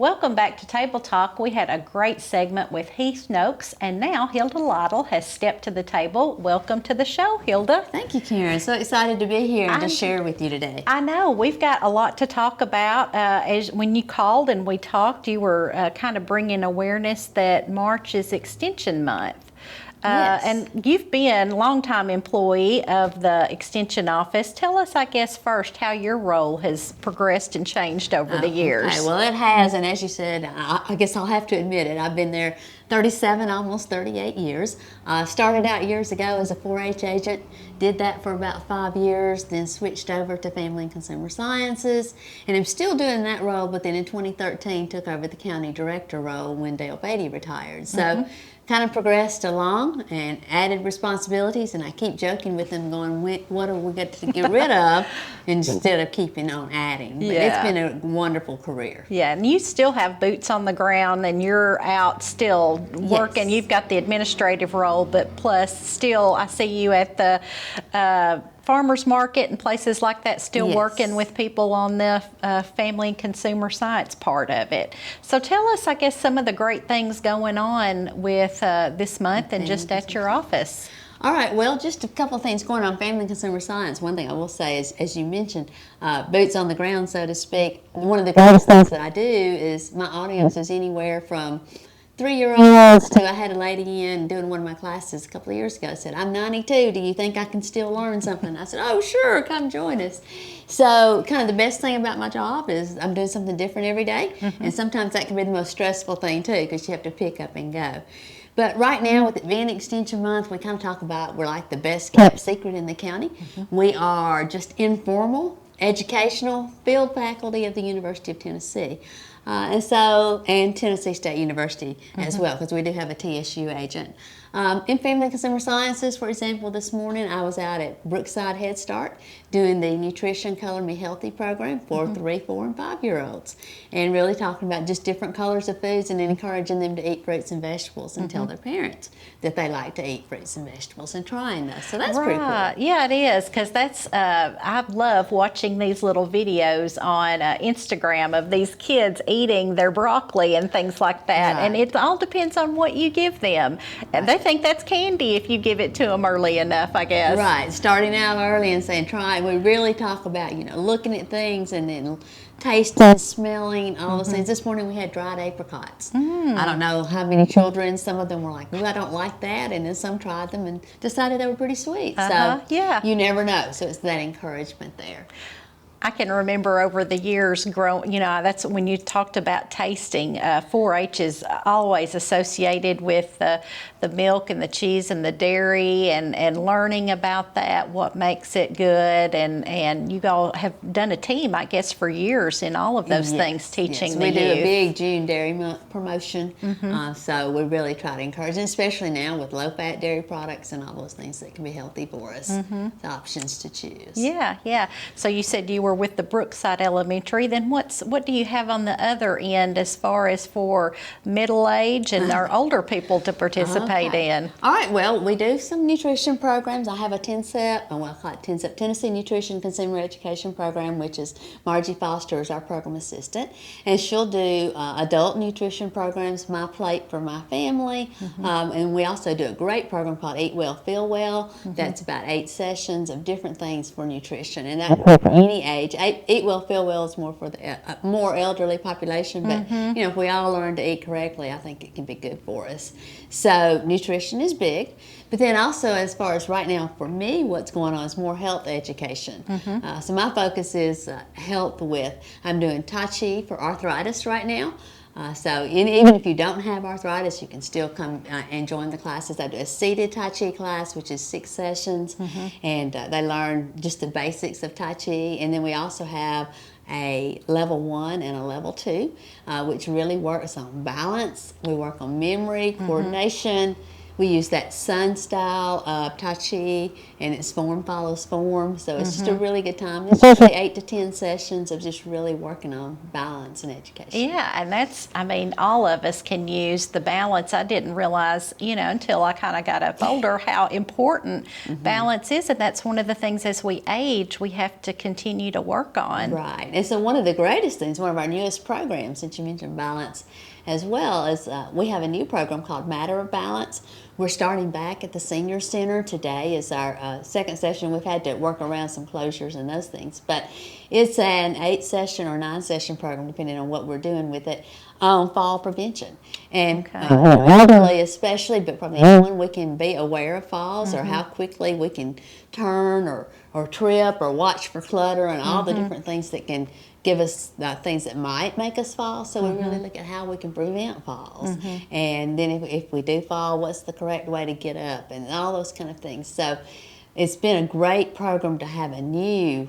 Welcome back to Table Talk. We had a great segment with Heath Noakes, and now Hilda Lytle has stepped to the table. Welcome to the show, Hilda. Thank you, Karen. So excited to be here and to share with you today. I know. We've got a lot to talk about. As when you called and we talked, you were kind of bringing awareness that March is Extension Month. Yes. And you've been a longtime employee of the Extension Office. Tell us, I guess, first how your role has progressed and changed over the years. Okay, well, it has, and as you said, I guess I'll have to admit it. I've been there 37, almost 38 years. Started out years ago as a 4-H agent, did that for about 5 years, then switched over to Family and Consumer Sciences, and I'm still doing that role, but then in 2013 took over the county director role when Dale Beatty retired. So kind of progressed along and added responsibilities, and I keep joking with them going, what are we got to get rid of instead of keeping on adding. But it's been a wonderful career. Yeah, and you still have boots on the ground and you're out still working. Yes. You've got the administrative role, but plus still I see you at the farmers market and places like that, still working with people on the family and consumer science part of it. So tell us, I guess, some of the great things going on with this month and just at your office. All right, well, just a couple of things going on Family and Consumer Science. One thing I will say is, as you mentioned, boots on the ground, so to speak. One of the greatest things that I do is my audience is anywhere from 3-year-olds to, I had a lady in doing one of my classes a couple of years ago, said, I'm 92, do you think I can still learn something? I said, oh, sure, come join us. So kind of the best thing about my job is I'm doing something different every day, and sometimes that can be the most stressful thing too, because you have to pick up and go. But right now, with it being Extension Month, we kind of talk about we're like the best kept secret in the county. We are just informal, educational field faculty of the University of Tennessee. And Tennessee State University as well, because we do have a TSU agent. In Family and Consumer Sciences, for example, this morning I was out at Brookside Head Start doing the Nutrition Color Me Healthy program for 3, 4, and 5-year-olds, and really talking about just different colors of foods and encouraging them to eat fruits and vegetables and tell their parents that they like to eat fruits and vegetables and trying those. So that's pretty cool. Yeah, it is, because that's I love watching these little videos on Instagram of these kids eating their broccoli and things like that, and it all depends on what you give them, and they think that's candy if you give it to them early enough, I guess. Right, starting out early and saying try. We really talk about, looking at things and then tasting, smelling, all those things. This morning we had dried apricots. I don't know how many children, some of them were like, I don't like that, and then some tried them and decided they were pretty sweet. So you never know, so it's that encouragement there. I can remember over the years growing, that's when you talked about tasting. 4-H is always associated with the milk and the cheese and the dairy and learning about that, what makes it good. And you all have done a team, I guess, for years in all of those things, teaching the youth. We do a big June Dairy Month promotion, so we really try to encourage, and especially now with low-fat dairy products and all those things that can be healthy for us, the options to choose. Yeah. So you said you were with the Brookside Elementary. Then what do you have on the other end as far as for middle age and our older people to participate in? All right, well, we do some nutrition programs. I have a 10-step, I call it 10-step Tennessee Nutrition Consumer Education Program, which is Margie Foster is our program assistant, and she'll do adult nutrition programs, My Plate for My Family, and we also do a great program called Eat Well, Feel Well. That's about 8 sessions of different things for nutrition, and that's for any age. Eat Well, Feel Well is more for the more elderly population, but if we all learn to eat correctly, I think it can be good for us. So nutrition is big, but then also as far as right now for me, what's going on is more health education. So my focus is health I'm doing Tai Chi for arthritis right now. So even if you don't have arthritis, you can still come and join the classes. I do a seated Tai Chi class, which is 6 sessions, and they learn just the basics of Tai Chi. And then we also have a level 1 and a level 2, which really works on balance. We work on memory, coordination. we use that sun style of Tai Chi, and it's form follows form. So it's just a really good time. It's usually 8 to 10 sessions of just really working on balance and education. Yeah, and that's, I mean, all of us can use the balance. I didn't realize, until I kind of got up older, how important balance is. And that's one of the things as we age, we have to continue to work on. Right. And so one of the greatest things, one of our newest programs, since you mentioned balance as well, is we have a new program called Matter of Balance. We're starting back at the Senior Center. Today is our second session. We've had to work around some closures and those things. But it's an 8-session or 9-session program, depending on what we're doing with it, on fall prevention. And elderly especially, but probably anyone, we can be aware of falls or how quickly we can turn or trip or watch for clutter and all the different things that can give us things that might make us fall. So we really look at how we can prevent falls. And then if we do fall, what's the correct way to get up and all those kind of things. So it's been a great program to have a new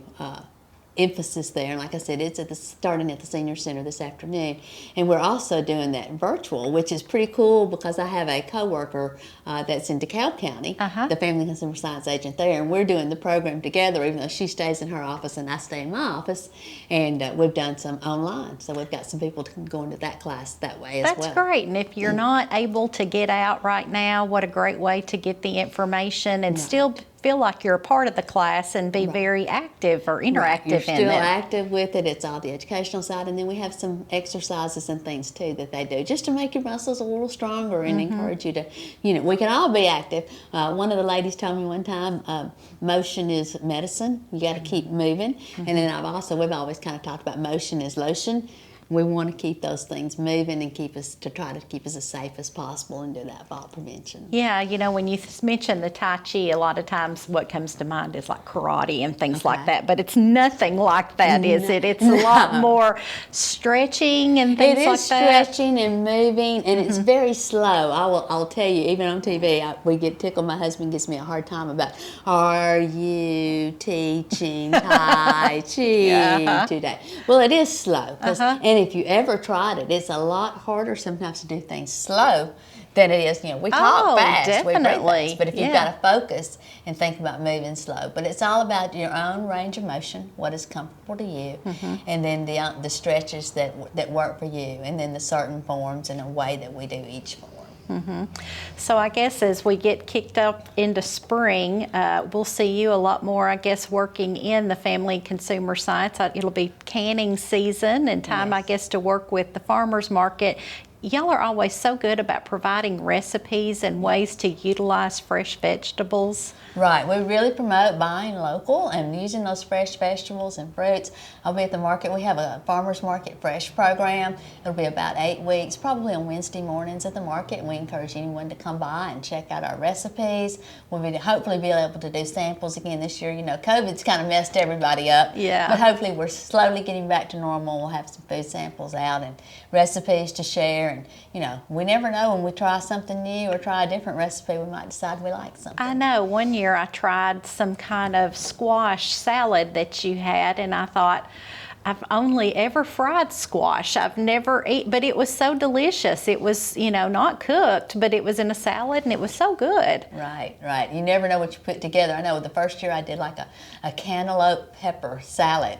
emphasis there. And like I said, it's starting at the Senior Center this afternoon. And we're also doing that virtual, which is pretty cool because I have a coworker that's in DeKalb County, the Family and Consumer Science agent there, and we're doing the program together, even though she stays in her office and I stay in my office. And we've done some online, so we've got some people to go into that class that way as well. That's great. And if you're not able to get out right now, what a great way to get the information and still feel like you're a part of the class and be very active or interactive You're in still it. active with it. It's all the educational side, and then we have some exercises and things too that they do just to make your muscles a little stronger and encourage you to, we can all be active. One of the ladies told me one time, motion is medicine. You got to keep moving. And then we've always kind of talked about motion is lotion. We want to keep those things moving and try to keep us as safe as possible and do that fall prevention. Yeah, when you mention the Tai Chi, a lot of times what comes to mind is like karate and things like that, but it's nothing like that, is it? It's a lot more stretching and things like that. It is stretching and moving, and it's very slow. I'll tell you, even on TV, we get tickled. My husband gives me a hard time about, are you teaching Tai Chi today? Well, it is slow. And if you ever tried it, it's a lot harder sometimes to do things slow than it is. We talk fast, definitely. we breathe fast, but if you've got to focus and think about moving slow. But it's all about your own range of motion, what is comfortable to you, and then the stretches that work for you, and then the certain forms and a way that we do each form. So I guess as we get kicked up into spring, we'll see you a lot more, I guess, working in the Family Consumer Science. It'll be canning season and time, I guess, to work with the farmers market. Y'all are always so good about providing recipes and ways to utilize fresh vegetables. Right, we really promote buying local and using those fresh vegetables and fruits. I'll be at the market. We have a farmers market fresh program. It'll be about 8 weeks, probably on Wednesday mornings at the market. And we encourage anyone to come by and check out our recipes. We'll hopefully be able to do samples again this year. COVID's kind of messed everybody up. Yeah. But hopefully we're slowly getting back to normal. We'll have some food samples out and recipes to share. And, we never know when we try something new or try a different recipe, we might decide we like something. I know. One year I tried some kind of squash salad that you had, and I thought, I've only ever fried squash. I've never eaten, but it was so delicious. It was, not cooked, but it was in a salad, and it was so good. Right. You never know what you put together. I know the first year I did like a cantaloupe pepper salad.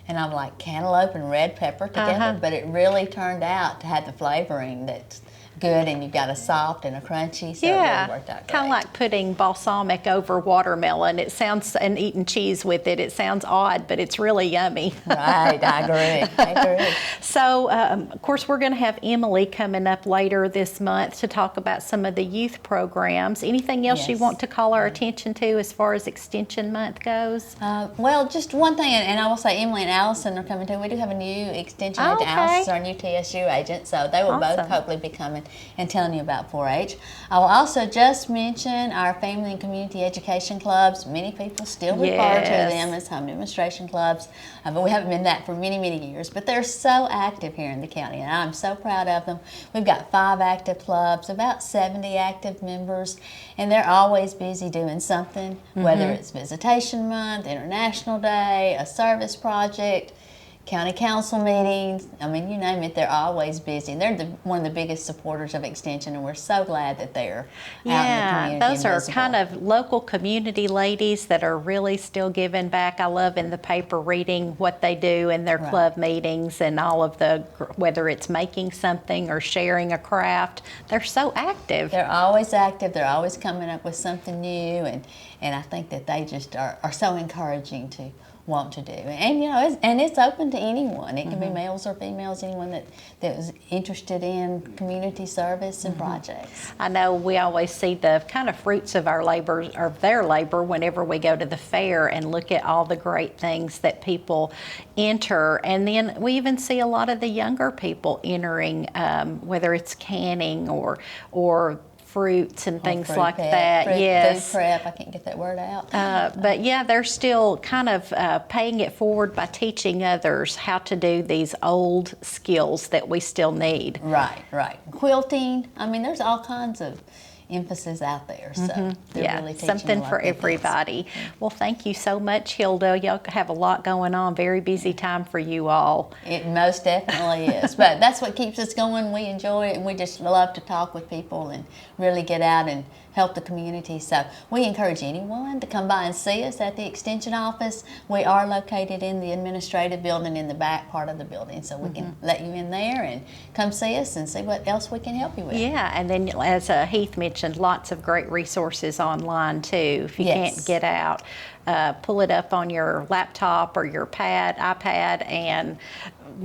And I'm like, cantaloupe and red pepper together, but it really turned out to have the flavoring that's good, and you've got a soft and a crunchy, so it really worked out great. Kind of like putting balsamic over watermelon. It sounds, and eating cheese with it, it sounds odd, but it's really yummy. Right, I agree. So, of course, we're going to have Emily coming up later this month to talk about some of the youth programs. Anything else you want to call our attention to as far as Extension Month goes? Well, just one thing, and I will say Emily and Allison are coming too. We do have a new Extension agent. Allison's our new TSU agent, so they will both hopefully be coming and telling you about 4-H. I will also just mention our family and community education clubs. Many people still refer to them as home demonstration clubs, but we haven't been that for many, many years. But they're so active here in the county, and I'm so proud of them. We've got 5 active clubs, about 70 active members, and they're always busy doing something, whether it's Visitation Month, International Day, a service project. county council meetings. I mean, you name it, they're always busy. They're one of the biggest supporters of Extension, and we're so glad that they're out in the Yeah, community. those and are visible. kind of local community ladies that are really still giving back. I love in the paper reading what they do in their club meetings and all of the, whether it's making something or sharing a craft, they're so active. They're always active. They're always coming up with something new, and I think that they just are so encouraging to want to do. And it's open to anyone. It can be males or females, anyone that was interested in community service and projects. I know we always see the kind of fruits of our labor, or their labor, whenever we go to the fair and look at all the great things that people enter. And then we even see a lot of the younger people entering, whether it's canning or fruits and things like that. Food prep, I can't get that word out. But yeah, they're still kind of paying it forward by teaching others how to do these old skills that we still need. Right. Quilting, I mean, there's all kinds of emphasis out there. So they're really teaching something a lot for of things. everybody. Well, thank you so much, Hilda. Y'all have a lot going on. Very busy time for you all. It most definitely is. But that's what keeps us going. We enjoy it, and we just love to talk with people and really get out and help the community. So we encourage anyone to come by and see us at the Extension office. We are located in the administrative building in the back part of the building, so we can let you in there and come see us and see what else we can help you with. Yeah, and then as Heath mentioned, lots of great resources online too. If you can't get out, pull it up on your laptop or your iPad, and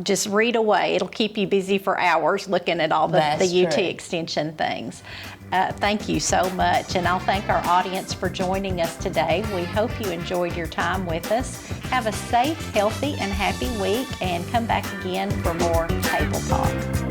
just read away. It'll keep you busy for hours looking at all the UT Extension things. Thank you so much, and I'll thank our audience for joining us today. We hope you enjoyed your time with us. Have a safe, healthy, and happy week, and come back again for more Table Talk.